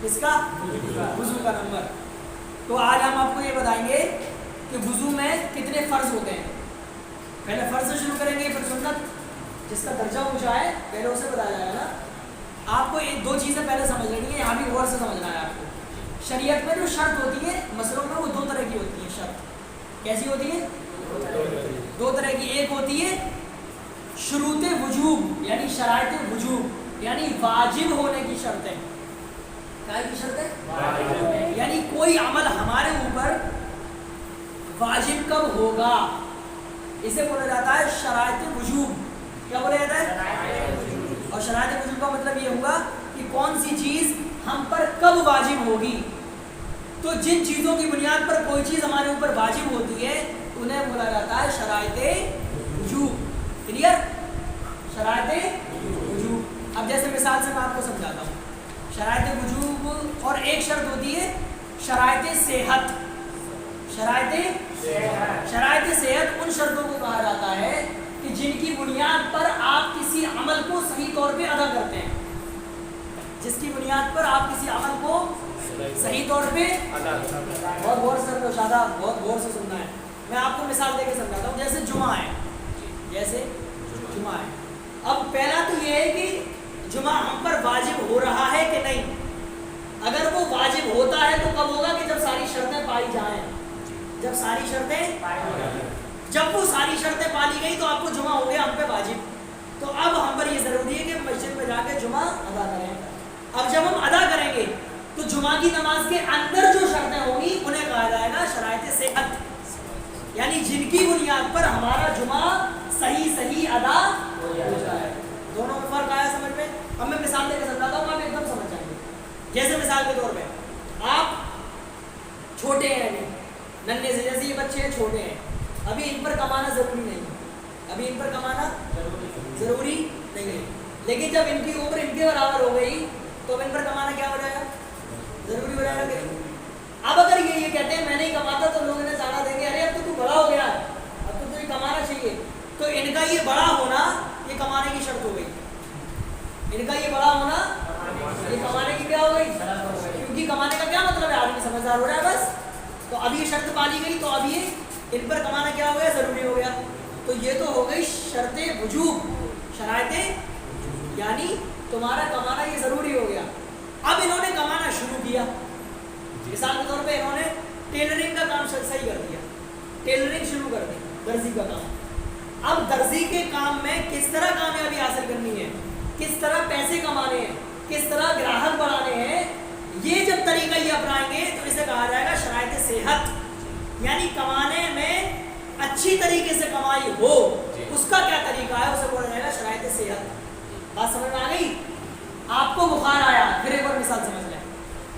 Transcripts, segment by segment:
کس کا؟ وضو کا نمبر. تو آج ہم آپ کو یہ بتائیں گے کہ وضو میں کتنے فرض ہوتے ہیں. پہلے فرض سے شروع کریں گے پھر سنت. جس کا درجہ اونچا ہے پہلے اسے بتایا جائے گا نا. آپ کو ایک دو چیزیں پہلے سمجھ لینی ہے, یہاں بھی غور سے سمجھنا ہے آپ کو. شریعت میں جو شرط ہوتی ہے مسئلوں میں وہ دو طرح کی ہوتی ہے. شرط کیسی ہوتی ہے؟ دو طرح کی. ایک ہوتی ہے شروط وجوب یعنی شرائط وجوب یعنی واجب ہونے کی شرط ہے. کیا کی شرط ہے؟ یعنی کوئی عمل ہمارے اوپر واجب کب ہوگا اسے بولا جاتا ہے شرائط وجوب. کیا بولا جاتا ہے؟ اور شرائط وجوب کا مطلب یہ ہوگا کہ کون سی چیز ہم پر کب واجب ہوگی. تو جن چیزوں کی بنیاد پر کوئی چیز ہمارے اوپر واجب ہوتی ہے انہیں بولا جاتا ہے شرائط وجوب. کلیئر؟ شرائط وجوب. اب جیسے مثال سے میں آپ کو سمجھاتا ہوں. شرائط وجوب اور ایک شرط ہوتی ہے شرائط صحت. شرائط صحت ان شرطوں کو کہا جاتا ہے کہ جن کی بنیاد پر آپ کسی عمل کو صحیح طور پہ ادا کرتے ہیں. جس کی بنیاد پر آپ کسی عمل کو صحیح طور پہ بہت غور سے سنو شاداب, بہت غور سے سننا ہے. میں آپ کو مثال دے کے سمجھاتا ہوں. جیسے جمعہ ہے. جیسے جمعہ ہے. اب پہلا تو یہ ہے کہ جمعہ ہم پر واجب ہو رہا ہے کہ نہیں. اگر وہ واجب ہوتا ہے تو کب ہوگا کہ جب ساری شرطیں پائی جائیں. جب ساری شرطیں جب وہ ساری شرطیں پالی گئی تو آپ کو جمعہ ہو گیا ہم پہ واجب. تو اب ہم پر یہ ضروری ہے کہ مسجد میں جا کے جمعہ ادا کریں. اب جب ہم ادا کریں گے تو جمعہ کی نماز کے اندر جو شرطیں ہوں گی انہیں کہا جائے گا شرائط صحت. یعنی جن کی بنیاد پر ہمارا جمعہ صحیح ادا ہو جائے. دونوں میں فرق آیا سمجھ میں؟ اب میں مثال دے کے سمجھاتا ہوں, آپ ایک دم سمجھ جائیں گے. جیسے مثال کے طور پہ آپ چھوٹے ہیں, ننھے سے, جیسے یہ بچے ہیں چھوٹے ہیں, ابھی ان پر کمانا ضروری نہیں ہے. ابھی ان پر کمانا ضروری نہیں ہے. لیکن جب ان کی عمر ان کے برابر ہو گئی تو اب ان پر کمانا کیا ہو جائے گا؟ ضروری ہو جائے گا. اب اگر یہ کہتے ہیں میں نہیں کماتا تو لوگ انہیں تانا دیں گے ارے اب تو بڑا ہو گیا ہے, اب تو تجھے کمانا چاہیے. تو ان کا یہ بڑا ہونا یہ کمانے کی شرط ہو گئی. ان کا یہ بڑا ہونا یہ کمانے کی کیا ہو گئی؟ کیونکہ کمانے کا کیا مطلب ہے؟ آدمی سمجھدار ہو رہا ہے بس. تو اب یہ شرط پالی گئی تو اب یہ ان پر کمانا کیا ہو گیا؟ ضروری ہو گیا. تو یہ تو ہو گئی شرط وجوب, شرائط یعنی تمہارا کمانا یہ ضروری ہو گیا. اب انہوں نے کمانا شروع کیا. مثال کے طور پہ انہوں نے ٹیلرنگ کا کام صحیح کر دیا, ٹیلرنگ شروع کر دی, درزی کا کام. اب درزی کے کام میں کس طرح کامیابی حاصل کرنی ہے, کس طرح پیسے کمانے ہیں, کس طرح گراہک بڑھانے ہیں, یہ جب طریقہ یہ اپنائیں گے تو اسے کہا جائے گا شرائط صحت. یعنی کمانے میں اچھی طریقے سے کمائی ہو اس کا کیا طریقہ ہے اسے بولا جائے گا شرائط صحت. بات سمجھ میں آ گئی؟ آپ کو بخار آیا, پھر ایک اور مثال سمجھ لیں.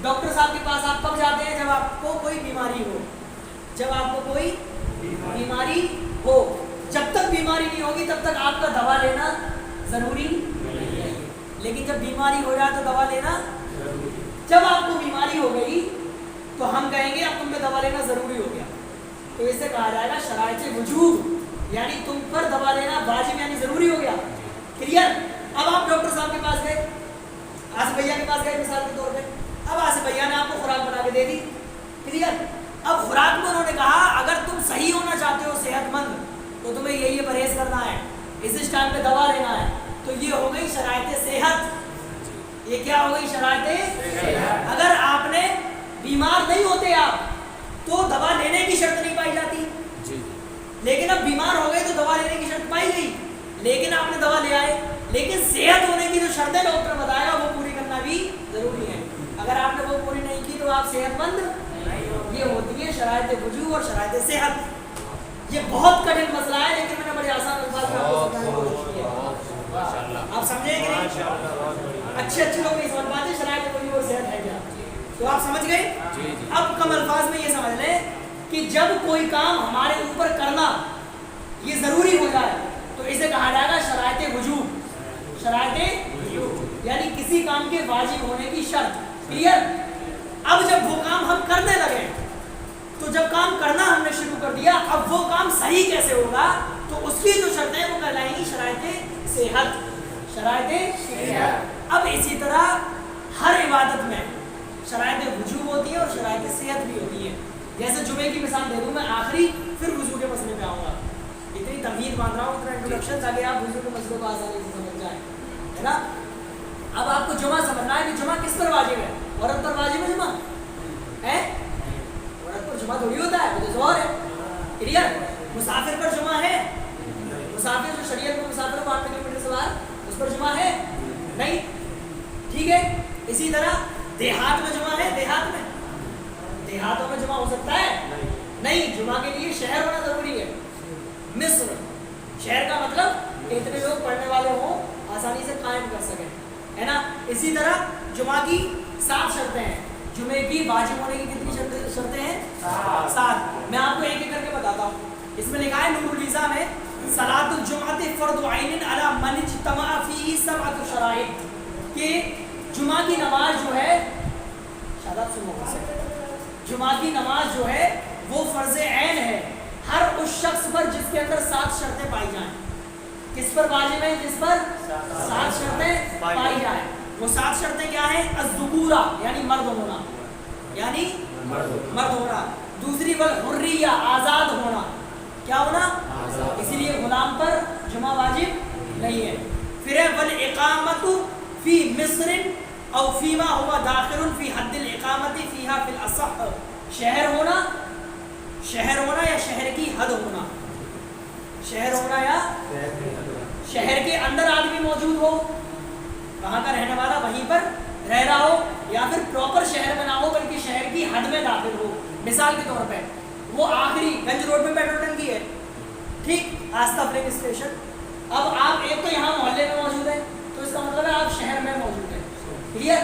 ڈاکٹر صاحب کے پاس آپ کب جاتے ہیں؟ جب آپ کو کوئی بیماری ہو. جب آپ کو کوئی بیماری ہو, جب تک بیماری نہیں ہوگی تب تک آپ کا دوا لینا ضروری نہیں ہے. لیکن جب بیماری ہو جائے تو دوا لینا ضروری. جب آپ کو بیماری ہو گئی تو ہم کہیں گے اب تم پہ دوا لینا ضروری ہو گیا. تو اسے کہا جائے گا شرائط وجوب یعنی تم پر دوا لینا واجب یعنی ضروری ہو گیا. کلیئر؟ اب آپ ڈاکٹر صاحب کے پاس گئے, آصف بھیا کے پاس گئے مثال کے طور پہ. اب آصف بھیا نے آپ کو خوراک بنا کے دے دی. کلیئر؟ اب خوراک میں انہوں نے کہا اگر تم صحیح ہونا چاہتے ہو, صحت مند, تو تمہیں یہ پرہیز کرنا ہے, اس ٹائم پہ دوا لینا ہے. تو یہ ہو گئی شرائط صحت. یہ کیا ہو گئی؟ شرائط صحت. اگر آپ نے بیمار نہیں ہوتے آپ تو دوا لینے کی شرط نہیں پائی جاتی. لیکن اب بیمار ہو گئے تو دوا لینے کی شرط پائی گئی, لیکن آپ نے دوا لے آئے. لیکن صحت ہونے کی جو شرطیں ڈاکٹر بتائے گا وہ پوری کرنا بھی ضروری ہے. اگر آپ نے وہ پوری نہیں کی تو آپ صحت مند نہیں. یہ ہوتی ہے شرائط وجوب اور شرائط صحت. یہ بہت کٹھن مسئلہ ہے لیکن میں نے بڑے آسان الفاظ میں آپ کو سمجھانے کی کوشش کی ہے. آپ سمجھیں کہ نہیں؟ اچھے لوگ نہیں سمجھ پاتے شرائط وجوب اور صحت ہے کیا. تو آپ سمجھ گئے؟ اب کم الفاظ میں یہ سمجھ لیں کہ جب کوئی کام ہمارے اوپر کرنا یہ ضروری ہو جائے تو اسے کہا جائے گا شرائط وجوب. شرائط یعنی کسی کام کے واجب ہونے کی شرط. کلیئر؟ اب جب وہ کام ہم کرنے لگے تو جب کام کرنا ہم نے شروع کر دیا اب وہ کام صحیح کیسے ہوگا تو اس کی جو شرطیں وہ کہلائیں گی شرائط صحت. شرائط صحت. اب اسی طرح ہر عبادت میں शराइत वजूब होती है और शराइत सेहत भी होती है। जैसे जुमे की मिसाल दे दूँ मैं आखिरी, फिर वजू के मसले पे आऊँगा। इतनी तमीज़ बांध रहा हूँ, इतना इंट्रोडक्शन, ताकि आप वजू के मसले को आसानी से समझ जाएँ, है ना। अब आपको जुमा समझना है कि जुमा किस पर वाजिब है। औरत पर वाजिब है जुमा है? औरत पर जुमा थोड़ी होता है, वो तो ज़ोहर है, क्लियर। मुसाफिर पर जुमा है? मुसाफिर जो शरीयत में मुसाफिर को 8 किलोमीटर से बाहर, उस पर जुमा है नहीं, ठीक है। इसी तरह देहात में जुमा है? देहातों में जुमा हो सकता है नहीं। जुमा के लिए शहर होना जरूरी है। मिस्र शहर का मतलब इतने लोग पढ़ने वाले हों, आसानी से कायम कर सकें, है ना। इसी तरह जुमा की 7 शर्तें हैं। जुमे की वाजिब होने की कितनी शर्तें हैं? 7। मैं आपको एक एक करके बताता हूँ। इसमें लिखा है नूरुल ईज़ा में, सलातुल जुमाति फर्दु ऐनिन अला मन इज्तमा फीही सबअतु शराइत, कि जुमा की नमाज जो है, शायद आप सुनो, जुमा की नमाज जो है वो फर्ज ऐन है हर उस शख्स पर जिसके अंदर 7 शर्तें पाई जाएं। किस पर वाजिब है? जिस पर 7 शर्तें पाई जाएं। वो 7 शर्तें क्या हैं? अज़्ज़ुकूरा यानी मर्द होना, यानी मर्द होना। दूसरी वल हुर्रिया आज़ाद होना, क्या होना? इसीलिए गुलाम पर जुमा वाजिब नहीं है। फिर है वल इकामतु फी मिस्रिन औ फीमा हुवा दाखिलुन फी हद्दिल इकामति फीहा फिल असह, शहर होना या शहर की हद होना। शहर होना या शहर के अंदर आदमी मौजूद हो, कहाँ का रहने वाला वहीं पर रह रहा हो, या फिर प्रॉपर शहर में ना हो बल्कि शहर की हद में दाखिल हो। मिसाल के तौर पे वो आखिरी गंज रोड पे पेट्रोल टंकी है, ठीक, आस्था फिलिंग स्टेशन। अब आप एक तो यहाँ मोहल्ले में मौजूद है, तो इसका मतलब है आप शहर में मौजूद है, क्लियर।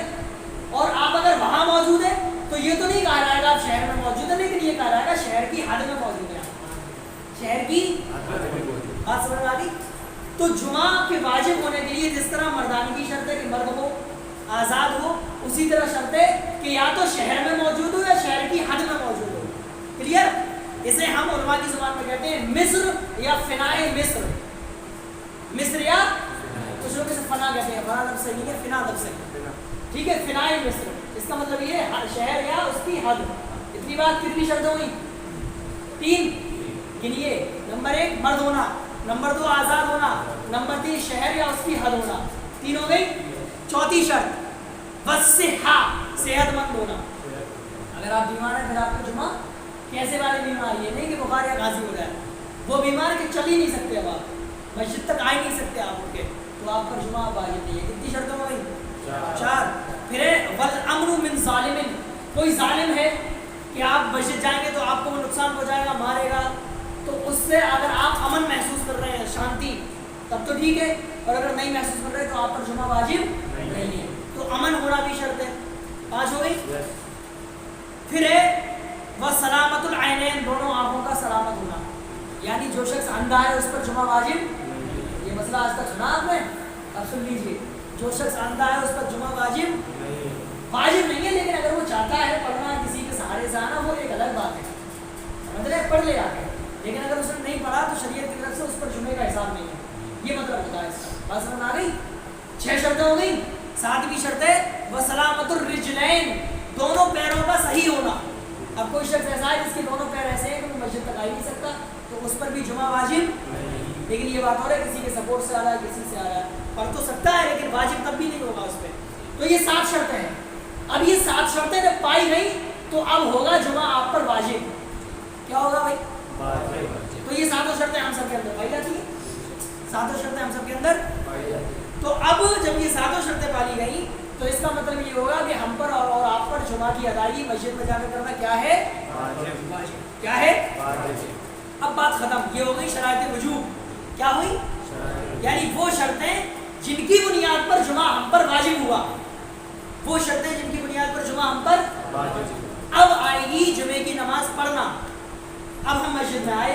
और आप अगर वहाँ मौजूद है तो ये तो नहीं कहा जाएगा आप शहर में मौजूद है, लेकिन ये कहा जाएगा शहर की हद में मौजूद है, शहर की बात समझ आ गई। तो जुमा के वाजिब होने के लिए जिस तरह मर्दानी की शर्त है कि मर्द हो, आज़ाद हो, उसी तरह शर्त है कि या तो शहर में मौजूद हो या शहर की हद में मौजूद हो, क्लियर। इसे हम उलमा की ज़ुबान में कहते हैं मिस्र या फिनाए मिस्र। मिस्र या कुछ लोग इसे फना कहते हैं, फना लफ्ज़ नहीं है, फिना लफ्ज़ है, ठीक है। फिनाए मिस्र इसका मतलब ये है शहर या उसकी हद। इतनी बात, कितनी शर्तें हुई? 3 गिनिए। नंबर 1 मर्द होना, नंबर 2 आज़ाद होना, नंबर 3 शहर या उसकी हद होना। 3 हो गई। चौथी शर्त वस्सिहा, सेहतमंद होना। अगर आप बीमार हैं फिर आपको जुमा कैसे वाली बीमारी है? नहीं कि बुखार या खांसी हो जाए, वो बीमार के चल ही नहीं सकते, अब आप मस्जिद तक आ ही नहीं सकते आप उठ के, तो आप पर जुमा वाजिब नहीं है। कितनी शर्तें हो गई? 4। फिर वल अमनु मिन ज़ालिमिन, कोई जालिम है कि आप मस्जिद जाएंगे तो आपको वो नुकसान पहुंचाएगा, मारेगा, तो उससे अगर आप अमन महसूस कर रहे हैं, शांति, तब तो ठीक है। और अगर नहीं महसूस कर रहे तो आप पर जुमा वाजिब नहीं है। तो अमन होना भी शर्त है। 5 हो गई। फिर है वह सलामतुल ऐनैन, दोनों आँखों का सलामत होना, यानी जो शख्स अंधा है उस पर जुमा वाजिब। ये मसला आज तक सुना आपने, अब सुन लीजिए। जो शख्स अंधा है उस पर जुमा वाजिब नहीं है, लेकिन अगर वो चाहता है पढ़ना, किसी के सहारे से आना, वो एक अलग बात है, समझ रहे, पढ़ ले आके। लेकिन अगर उसने नहीं पढ़ा तो शरीयत की तरफ से उस पर जुमे का हिसाब नहीं है, ये मतलब होता है इसका। बात समझ आ गई? 6 शर्तें हो गई। 7वीं शर्त है वह सलामतुर रिजलैन, दोनों पैरों का सही होना। अब कोई शख्स ऐसा है जिसके दोनों पैर ऐसे हैं कि वो मस्जिद तक आ ही नहीं सकता, तो उस पर भी जुमा वाजिब। लेकिन ये बात हो रहा है किसी के सपोर्ट से आ रहा है, किसी से आ रहा है, पढ़ तो सकता है लेकिन वाजिब तब भी नहीं होगा उस पर। तो ये 7 शर्तें हैं। अब ये 7 शर्तें जब पाई गई तो अब होगा जुमा आप पर वाजिब। क्या होगा भाई? तो ये 7 शर्तें हम सब के अंदर पाई जाती है, 7 शर्तें हम सब के अंदर। तो अब जब ये 7 शर्तें पाली गई तो इसका मतलब ये होगा कि हम पर और आप पर जुमा की अदायगी मस्जिद में जाकर करना क्या है? वाजिब। क्या है? अब बात खत्म। ये हो गई शराइत वजूब। क्या हुई? यानी वो शर्तें जिनकी बुनियाद पर जुमा हम पर वाजिब हुआ, वो शर्तें जिनकी बुनियाद पर जुमा हम पर वाजिब। अब आएगी जुमे की नमाज पढ़ना। अब हम मस्जिद में आए,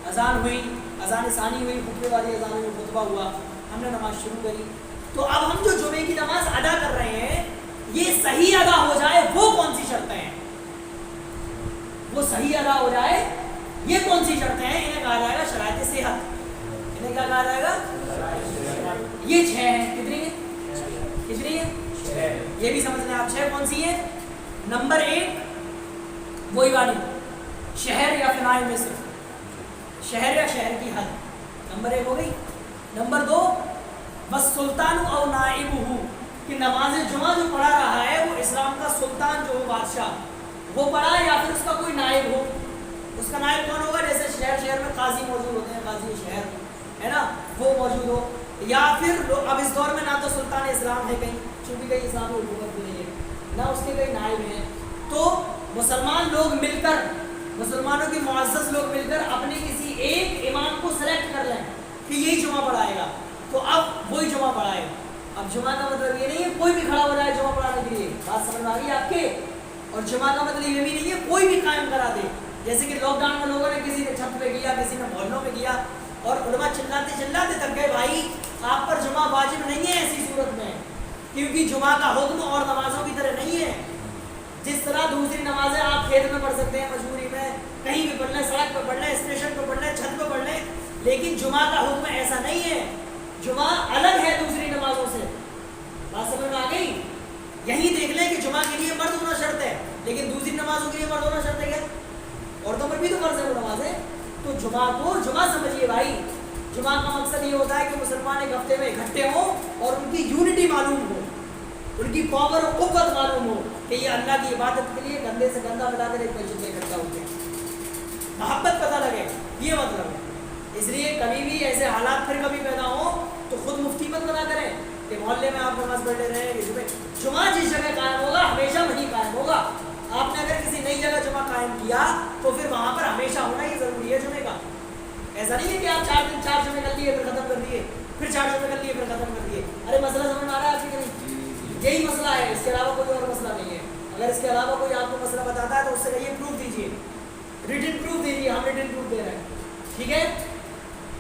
अजान हुई, अजान सानी हुई, खुतबे वाली अजान में खुतबा हुआ, हमने नमाज शुरू करी। तो अब हम जो जुमे की नमाज अदा कर रहे हैं ये सही अदा हो जाए, वो कौन सी शर्तें हैं? वो सही अदा हो जाए ये कौन सी शर्तें हैं? इन्हें कहा जाएगा शराइत सेहत। इन्हें क्या कहा जाएगा? ये 6 हैं। कितनी है? ये भी समझ लें आप। 6 कौन सी है? नंबर 1 वही वाली, शहर या फिनाए मिस्र, शहर या शहर की हद, नंबर 1 हो गई। नंबर 2 बस सुल्तान और नाइबुहु, कि नमाज जुमा जो पढ़ा रहा है वो इस्लाम का सुल्तान जो हो, बादशाह, वो पढ़ा या फिर उसका कोई नाइब हो। उसका नाइब कौन होगा? जैसे शहर शहर में काजी मौजूद होते हैं, काजी शहर है ना, वो मौजूद हो। या फिर अब इस दौर में ना तो सुल्तान इस्लाम है कहीं, चूंकि कहीं इस्लामी हुकूमत भी नहीं है, ना उसके कई नाइब हैं, तो मुसलमान लोग मिलकर, मुसलमानों के मुअज़्ज़ज़ लोग मिलकर अपने किसी एक इमाम को सेलेक्ट कर लें कि यही जुमा पढ़ाएगा, तो अब वही जुमा पढ़ाएगा। अब जुमा का मतलब ये नहीं है कोई भी खड़ा हो जाए जुमा पढ़ाने के लिए, बात समझ में आ गई आपके? और जुमा का मतलब ये भी नहीं है कोई भी कायम करा दे, जैसे कि लॉकडाउन में लोगों ने किसी ने छत पे किया, किसी ने मोहल्लों में किया, और उलमा चिल्लाते चिल्लाते थक गए, भाई आप पर जुमा वाजिब नहीं है ऐसी सूरत में, क्योंकि जुमा का हुक्म और नमाजों की तरह नहीं है। जिस तरह दूसरी नमाजें आप खेत में पढ़ सकते हैं, मजबूरी में कहीं भी पढ़ लें, सड़क पर पढ़ लें, स्टेशन पर पढ़ लें, छत पर पढ़ लें, लेकिन जुमा का हुक्म ऐसा नहीं है। जुमा अलग है दूसरी नमाजों से, बात समझ में आ गई? यही देख लें कि जुमा के लिए मर्द होना शर्त है, लेकिन दूसरी नमाजों के लिए मर्द होना शर्त है क्या? औरतों पर भी तो फर्ज है वो नमाजें। तो जुमा को जुमा समझिए भाई। जुमा का मकसद ये होता है कि मुसलमान एक हफ्ते में इकट्ठे हों और उनकी यूनिटी मालूम हो, उनकी पावर और कुव्वत मालूम हो कि ये अल्लाह की इबादत के लिए गंदे से गंदा मिलाकर एक मस्जिद में इकट्ठा होते हैं, मोहब्बत पता लगे, ये मतलब है। इसलिए कभी भी ऐसे हालात फिर कभी पैदा हो तो खुद मुफ्ती मत बना करें कि मोहल्ले में आप नमाज पढ़ ले रहे हैं। जुमा जिस जगह कायम होगा हमेशा वहीं कायम होगा। आपने अगर किसी नई जगह जुमा कायम किया तो फिर वहाँ पर हमेशा होना ही ज़रूरी है जुमे का। ऐसा नहीं है कि आप 4 दिन 4 जुमे कर लिए फिर ख़त्म कर दिए, फिर 4 जुमे कर लिए फिर ख़त्म कर दिए। अरे मसला समझ में आ रहा है आपकी कि नहीं? यही मसला है, इसके अलावा कोई और मसला नहीं है। अगर इसके अलावा कोई आपको मसला बताता है तो उससे कहिए प्रूफ दीजिए, रिटन प्रूफ दीजिए, हम रिटन प्रूफ दे रहे हैं, ठीक है?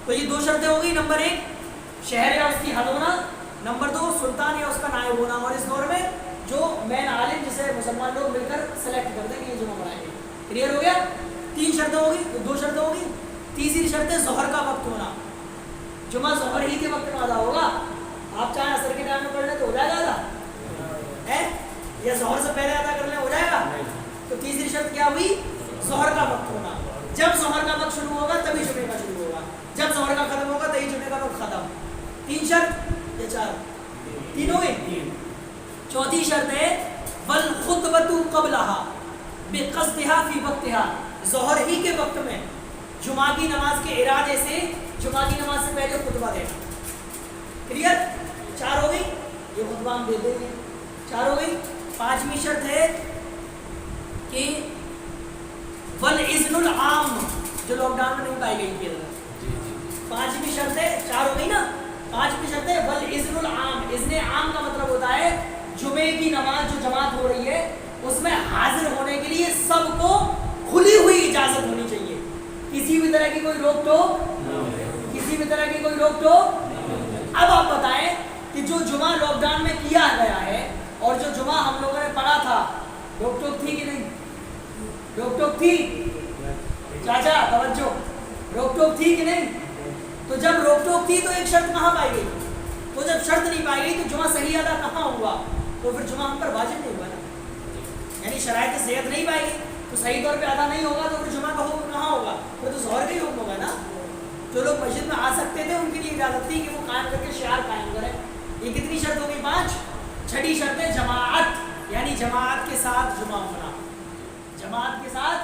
तो ये 2 शर्तें हो गई। नंबर 1 शहर या उसकी हद होना, नंबर 2 सुल्तान या उसका नायब होना, और इस दौर में जो मैन आलिम जिसे मुसलमान लोग मिलकर सेलेक्ट कर देंगे ये जुमा पढ़ाएंगे। क्लियर हो गया? 3 शर्तें होगी, 2 शर्तें होगी। तीसरी शर्त है ज़ोहर का वक्त होना। जुमा ज़ोहर ही के वक्त में अदा होगा। आप चाहे असर के टाइम में पढ़ लें तो हो जाएगा अदा है, या ज़ोहर से पहले अदा कर लें हो जाएगा। तो तीसरी शर्त क्या हुई? ज़ोहर का वक्त होना। जब ज़ोहर का वक्त शुरू होगा तभी जुमे का शुरू होगा, जब ज़ोहर का खत्म होगा तभी जुमे का वक्त खत्म। 3 शर्त या 4? 3 हो गई। चौथी शर्त है वल खुतबतु क़ब्लहा बिक़स्दिहा फ़ी वक़्तिहा, ज़ोहर ही के वक्त में जुमा की नमाज के इरादे से जुमा की नमाज से पहले खुतबा देना। क्लियर? 4 हो गई, ये खुतबा हम दे देंगे। 4 हो गई। 5वीं शर्त है कि वल इज़्नुल आम, जो लॉकडाउन में नहीं पाई गई थी। 5वीं शर्त है, 4 हो गई ना। 5वीं शर्त है वल इज़्नुल आम। इज़्ने आम का मतलब होता है जुमे की नमाज जो जमात हो रही है उसमें हाजिर होने के लिए सबको खुली हुई इजाज़त होनी चाहिए, किसी भी तरह की कोई रोक टोक, किसी भी तरह की कोई रोक टोक। अब आप बताएं कि जो जुमा लॉकडाउन में किया गया है और जो जुमा हम लोगों ने पढ़ा था, रोक टोक थी कि नहीं? रोक टोक थी? चाचा तवज्जो, रोक टोक थी कि नहीं? तो जब रोक टोक थी तो एक शर्त कहाँ पाई गई? तो जब शर्त नहीं पाई गई तो जुमा सही अदा कहाँ हुआ? तो फिर जुमा हम पर वाजिब नहीं हुआ ना, यानी शराइत सेहत नहीं पाई गई तो सही तौर पे अदा नहीं होगा, तो फिर जुमा का हुक्म कहाँ होगा? फिर तो ज़ोहर का ही हुक्म होगा ना। जो लोग मस्जिद में आ सकते थे उनके लिए इजाज़त थी कि वो कायम करके शियार कायम करें। ये कितनी शर्त हो गई? 5। 6ठी शर्त है जमाअत, यानी जमाअत के साथ जुमा होना, जमाअत के साथ